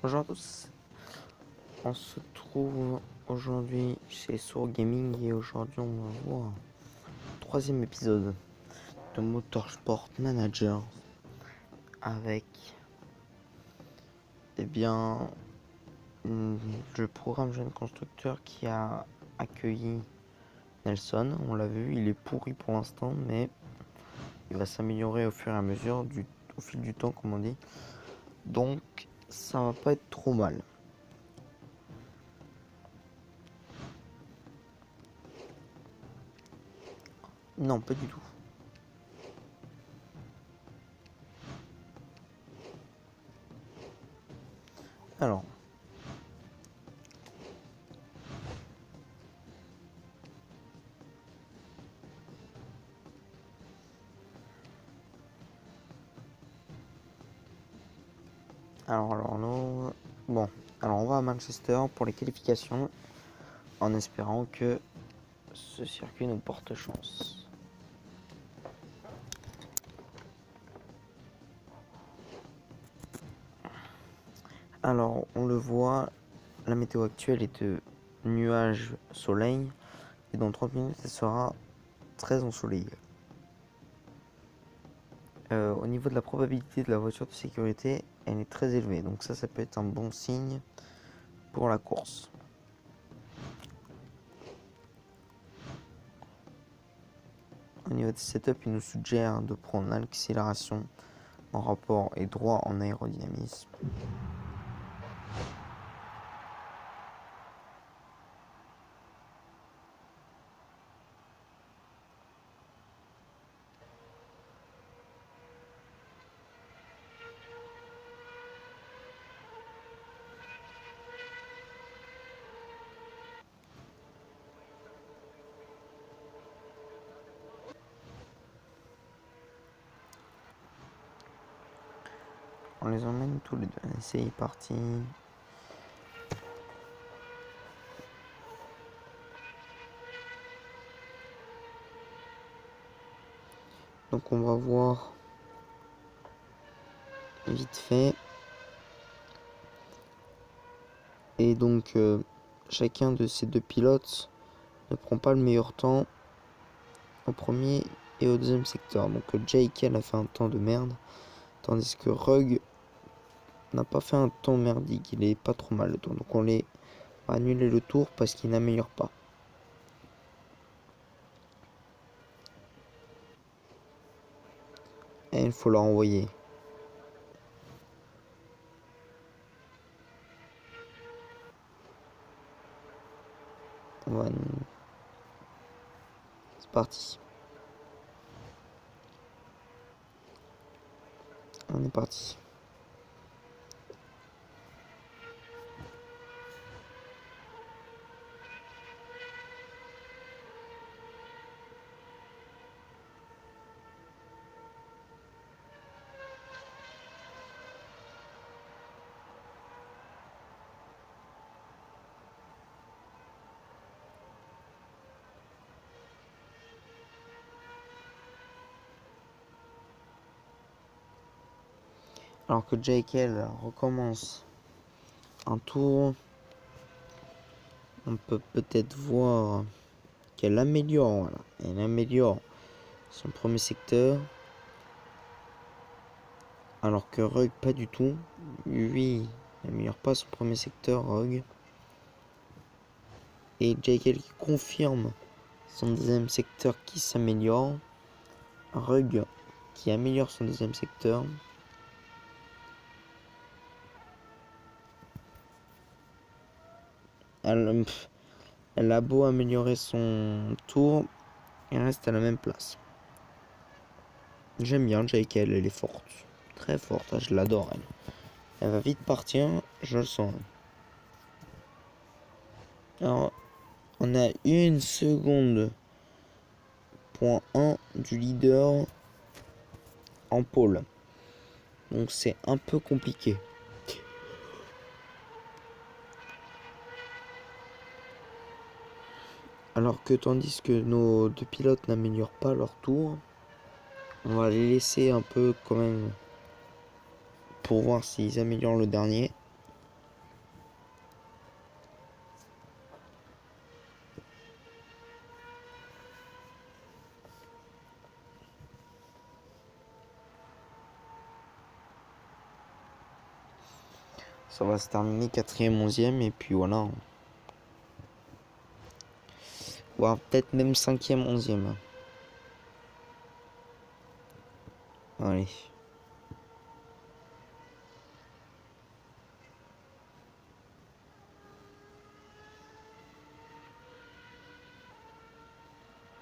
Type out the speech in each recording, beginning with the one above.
Bonjour à tous, on se trouve aujourd'hui chez Sour Gaming et aujourd'hui on va voir un troisième épisode de Motorsport Manager avec le programme jeune constructeur qui a accueilli Nelson. On l'a vu, il est pourri pour l'instant mais il va s'améliorer au fur et à mesure, au fil du temps comme on dit, donc ça va pas être trop mal. Non, pas du tout. Alors, nous... Bon, alors on va à Manchester pour les qualifications en espérant que ce circuit nous porte chance. Alors, on le voit, la météo actuelle est de nuages, soleil, et dans 30 minutes, elle sera très ensoleillée. Au niveau de la probabilité de la voiture de sécurité, elle est très élevée, donc ça peut être un bon signe pour la course. Au niveau de setup, il nous suggère de prendre l'accélération en rapport et droit en aérodynamisme. On les emmène tous les deux. C'est parti. Donc on va voir vite fait. Et donc chacun de ces deux pilotes ne prend pas le meilleur temps au premier et au deuxième secteur. Donc Jake a fait un temps de merde. Tandis que Rug n'a pas fait un temps merdique. Il est pas trop mal le temps. Donc on va annuler le tour parce qu'il n'améliore pas. Et il faut leur envoyer. C'est parti. On est parti. Alors que JKL recommence un tour, on peut peut-être voir qu'elle améliore. Voilà. Elle améliore son premier secteur. Alors que Rug, pas du tout. Lui, il n'améliore pas son premier secteur, Rug. Et JKL qui confirme son deuxième secteur qui s'améliore. Rug qui améliore son deuxième secteur. Elle a beau améliorer son tour, elle reste à la même place. J'aime bien JKL, elle est forte. Très forte, je l'adore elle. Elle va vite partir, je le sens. Alors, on a 1 seconde. Point 1 du leader en pôle. Donc c'est un peu compliqué. Alors que tandis que nos deux pilotes n'améliorent pas leur tour, on va les laisser un peu quand même pour voir s'ils améliorent le dernier. ça va se terminer 4ème, 11ème, et puis voilà. Voire peut-être même 5ème, 11ème. Allez.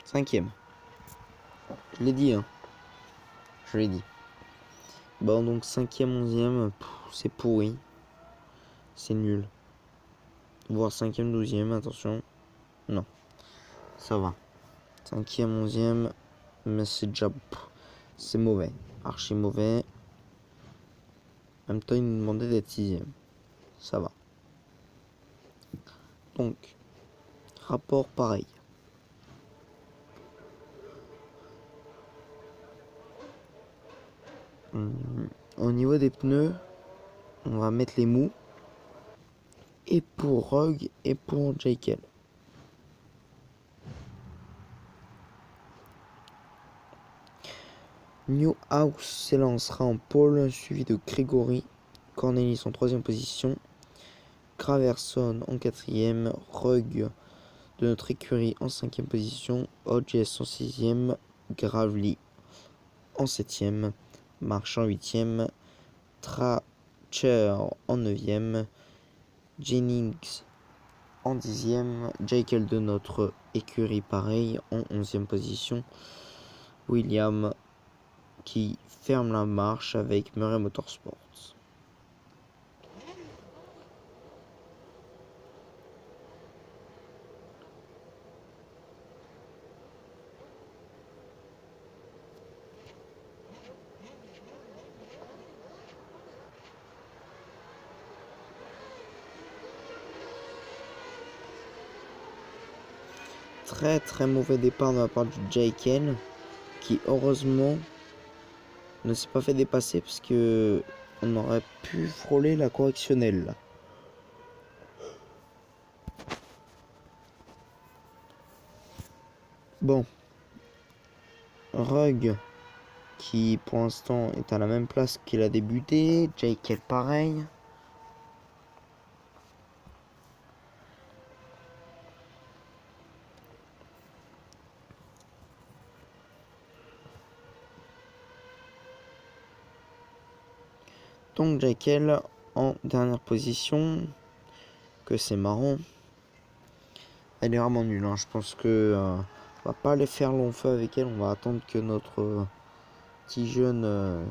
Cinquième. Je l'ai dit, hein. Je l'ai dit. Bon, donc 5ème, 11ème, c'est pourri. C'est nul. Voire 5ème, 12ème, attention. Non. Ça va. 5ème, 11ème, mais c'est déjà... C'est mauvais. Archi mauvais. En même temps, il nous demandait d'être 6ème. Ça va. Donc, rapport pareil. Au niveau des pneus, on va mettre les mous. Et pour Rogue et pour Jekyll. Newhouse s'élancera en pôle, suivi de Gregory. Cornelis en 3ème position. Graverson en 4ème. Rogue de notre écurie en 5ème position. Hodges en 6ème. Gravely en 7ème. Marchand 8ème. Tracher en 9ème. Jennings en 10ème. Jekyll de notre écurie pareil en 11ème position. William qui ferme la marche avec Murray Motorsports. Très très mauvais départ de la part du Jekyll qui heureusement ne s'est pas fait dépasser parce que on aurait pu frôler la correctionnelle. Bon, Rug qui pour l'instant est à la même place qu'il a débuté, Jekyll pareil. Donc Jekyll en dernière position, que c'est marrant. Elle est vraiment nulle, hein. Je pense que on va pas aller faire long feu avec elle, on va attendre que notre petit jeune de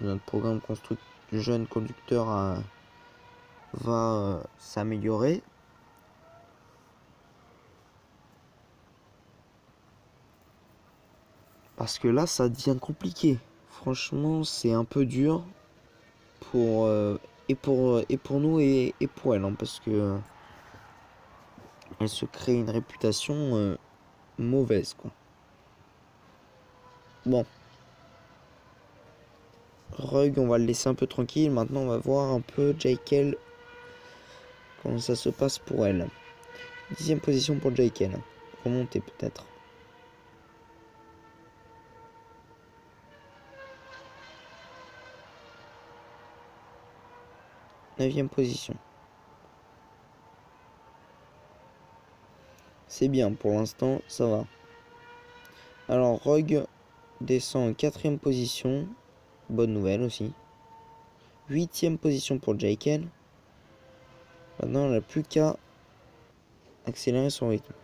notre programme jeune conducteur va s'améliorer. Parce que là, ça devient compliqué. Franchement, c'est un peu dur pour et pour nous et pour elle, hein, parce que elle se crée une réputation mauvaise, quoi. Bon, Rug, on va le laisser un peu tranquille. Maintenant, on va voir un peu Jekyll, comment ça se passe pour elle. 10ème position pour Jekyll. Remonter peut-être. 9ème position. C'est bien, pour l'instant, ça va. Alors, Rogue descend en 4ème position. Bonne nouvelle aussi. 8ème position pour Jekyll. Maintenant, on n'a plus qu'à accélérer son rythme.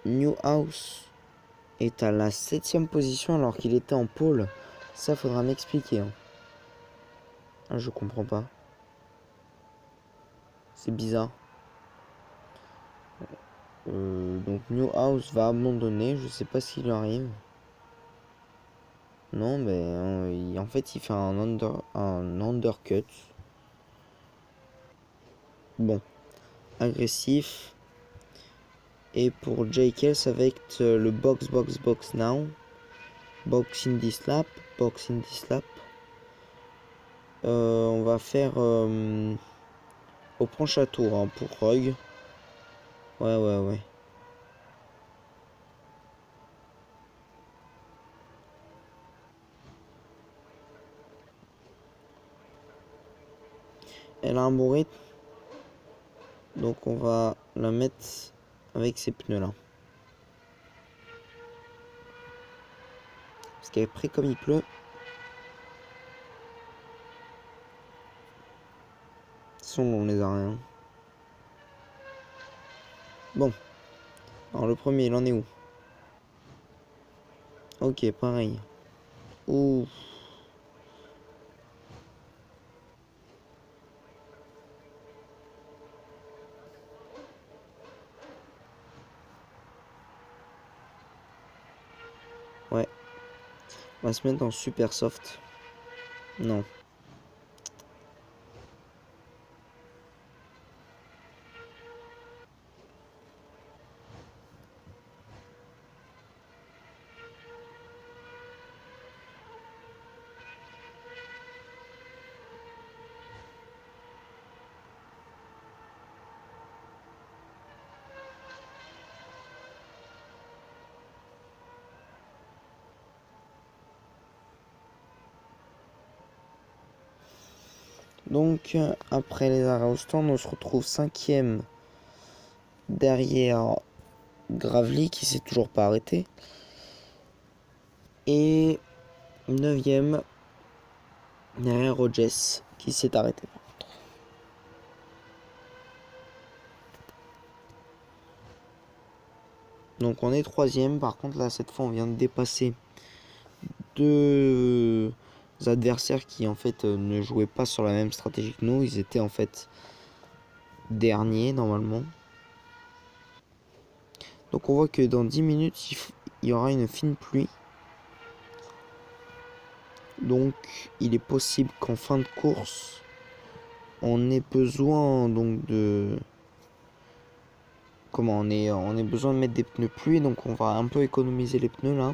Newhouse est à la 7ème position alors qu'il était en pôle. Ça, faudra m'expliquer. Hein. Ah, je comprends pas. C'est bizarre. Donc Newhouse va abandonner. Je sais pas s'il arrive. Non, mais en fait, il fait un undercut. Bon. Agressif. Et pour Jekyll, ça va être le box now. Box in this lap. Box in this lap. On va faire au prochain tour hein, pour Rogue. Ouais. Elle a un bon rythme. Donc on va la mettre avec ces pneus là. Parce qu'après comme il pleut. On les a rien. Bon. Alors le premier il en est où? Ok pareil. Ouh. Ouais. On va se mettre en super soft. Non. Donc après les arrêts au stand, on se retrouve cinquième derrière Gravely qui s'est toujours pas arrêté. Et neuvième derrière Rogers qui s'est arrêté. Donc on est troisième. Par contre là cette fois on vient de dépasser deux adversaires qui en fait ne jouaient pas sur la même stratégie que nous. Ils étaient en fait derniers normalement. Donc on voit que dans 10 minutes il y aura une fine pluie. Donc il est possible qu'en fin de course on ait besoin donc de on ait besoin de mettre des pneus pluie, donc on va un peu économiser les pneus là.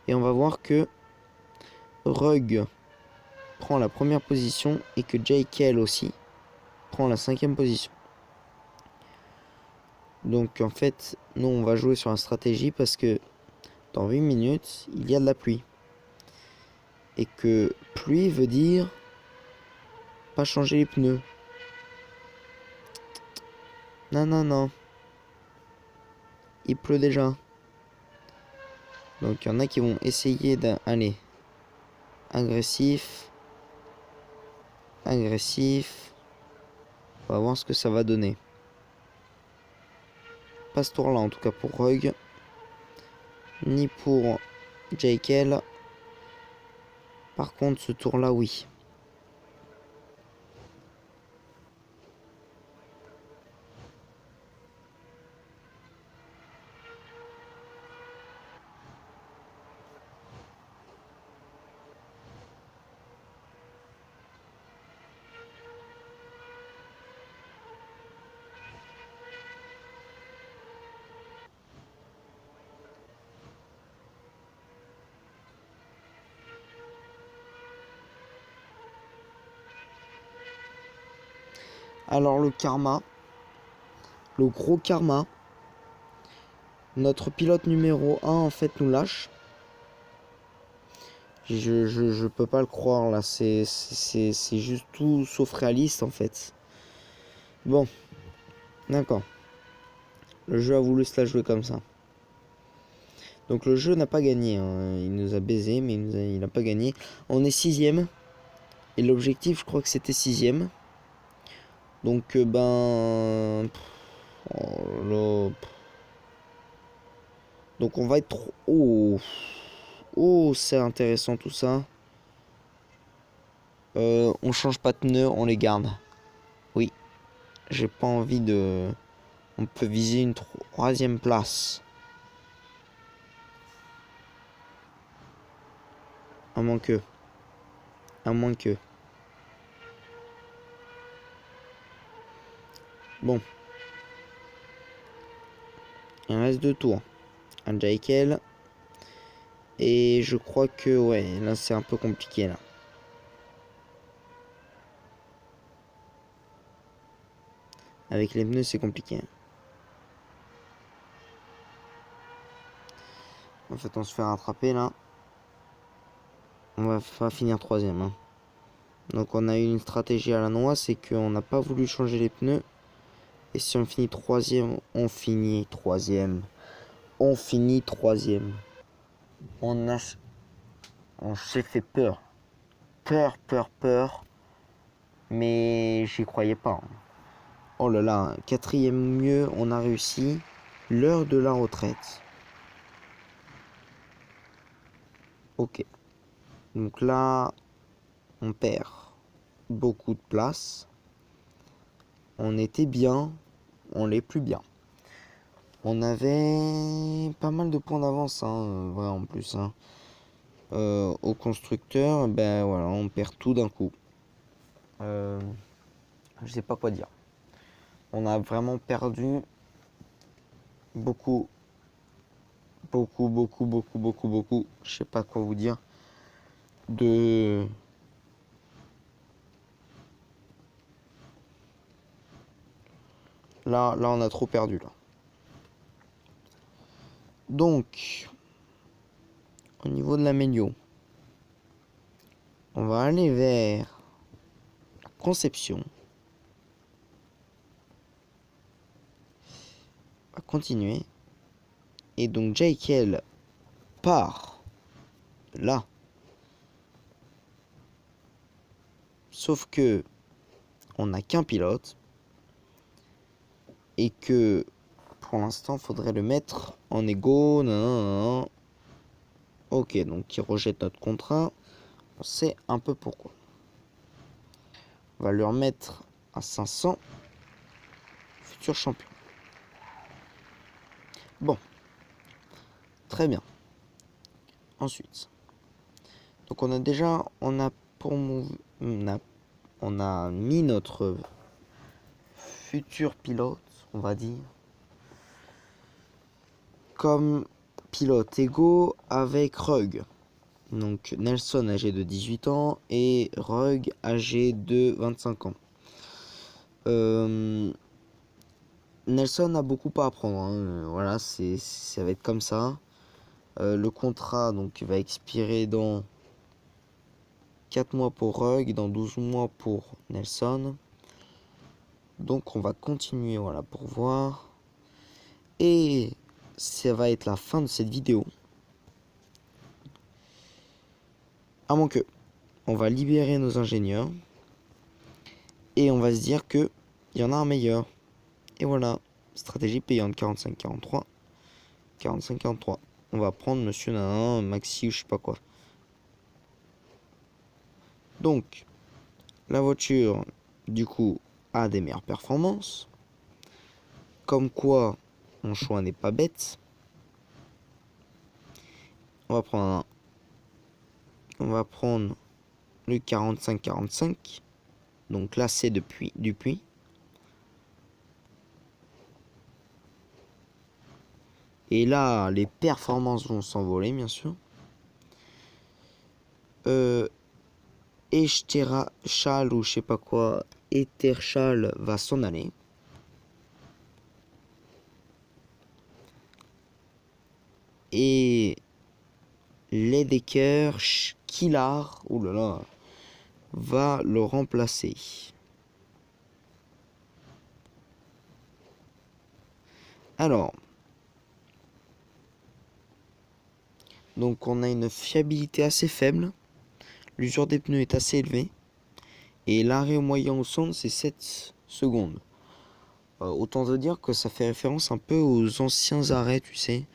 Et on va voir que Rug prend la première position et que JKL aussi prend la cinquième position. Donc en fait, nous on va jouer sur la stratégie parce que dans 8 minutes, il y a de la pluie. Et que pluie veut dire pas changer les pneus. Non. Il pleut déjà. Donc il y en a qui vont essayer d'aller agressif. On va voir ce que ça va donner. Pas ce tour là en tout cas pour Rug. Ni pour JKL. Par contre ce tour là oui. Alors le karma. Le gros karma. Notre pilote numéro 1 en fait nous lâche. Je peux pas le croire là. C'est juste tout sauf réaliste en fait. Bon. D'accord. Le jeu a voulu se la jouer comme ça. Donc le jeu n'a pas gagné. Hein. Il nous a baisé mais il n'a pas gagné. On est sixième. Et l'objectif je crois que c'était sixième. Donc ben... Oh là. Donc on va être trop... Oh, c'est intéressant tout ça. On change pas de pneus, on les garde. Oui. J'ai pas envie de... On peut viser une troisième place. À moins que. Bon. Il reste 2 tours. Un Jaikel. Et je crois que, ouais, là, c'est un peu compliqué, là. Avec les pneus, c'est compliqué. En fait, on se fait rattraper, là. On va pas finir troisième, hein. Donc, on a eu une stratégie à la noix, c'est qu'on n'a pas voulu changer les pneus. Et si on finit troisième, on finit troisième. On finit troisième. On a... On s'est fait peur. Peur. Mais j'y croyais pas, hein. Oh là là, quatrième mieux, on a réussi. L'heure de la retraite. Ok. Donc là, on perd beaucoup de place. On était bien, on l'est plus bien. On avait pas mal de points d'avance, hein, vrai en plus, hein. Au constructeur, ben voilà, on perd tout d'un coup. Je sais pas quoi dire. On a vraiment perdu beaucoup. Je sais pas quoi vous dire. De... Là, on a trop perdu, là. Donc, au niveau de la mélo, on va aller vers la conception. On va continuer. Et donc, Jekyll part là. Sauf que on n'a qu'un pilote. Et que pour l'instant, faudrait le mettre en égo. Non. Ok, donc il rejette notre contrat. On sait un peu pourquoi. On va le remettre à 500. Futur champion. Bon. Très bien. Ensuite. Donc on a déjà, on a mis notre futur pilote, on va dire, comme pilote égaux avec Rug. Donc Nelson âgé de 18 ans et Rug âgé de 25 ans. Nelson a beaucoup à apprendre, hein. Voilà, ça va être comme ça. Le contrat donc va expirer dans 4 mois pour Rug, dans 12 mois pour Nelson. Donc on va continuer, voilà, pour voir. Et ça va être la fin de cette vidéo. À moins que on va libérer nos ingénieurs. Et on va se dire que il y en a un meilleur. Et voilà, stratégie payante 45-43. 45-43. On va prendre monsieur Nanan, Maxi ou je sais pas quoi. Donc, la voiture, du coup, a des meilleures performances. Comme quoi, mon choix n'est pas bête. On va prendre le 45-45. Donc là, c'est Dupuis. Et là, les performances vont s'envoler, bien sûr. Esterchal ou je sais pas quoi, Eterchal va s'en aller. Et Ledecker, Skillar, oulala, va le remplacer. Alors, donc on a une fiabilité assez faible. L'usure des pneus est assez élevée. Et l'arrêt moyen au centre, c'est 7 secondes. Autant te dire que ça fait référence un peu aux anciens arrêts, tu sais,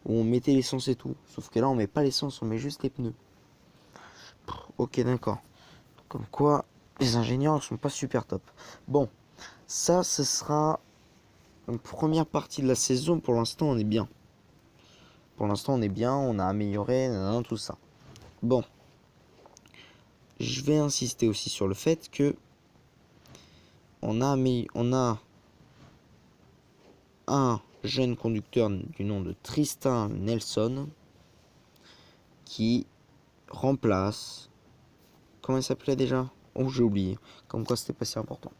où on mettait l'essence et tout. Sauf que là, on met pas l'essence, on met juste les pneus. Ok, d'accord. Comme quoi, les ingénieurs ne sont pas super top. Bon, ça, ce sera une première partie de la saison. Pour l'instant, on est bien. Pour l'instant, on est bien, on a amélioré, tout ça. Bon. Je vais insister aussi sur le fait que on a un jeune conducteur du nom de Tristan Nelson qui remplace... Comment elle s'appelait déjà? Oh, j'ai oublié. Comme quoi, c'était pas si important.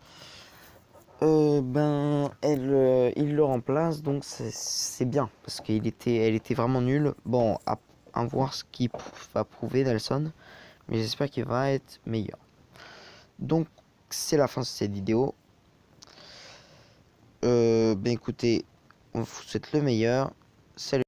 Il le remplace, donc c'est bien, parce elle était vraiment nulle. Bon, à voir ce qu'il va prouver Nelson, mais j'espère qu'il va être meilleur. Donc, c'est la fin de cette vidéo. Écoutez, on vous souhaite le meilleur. Salut.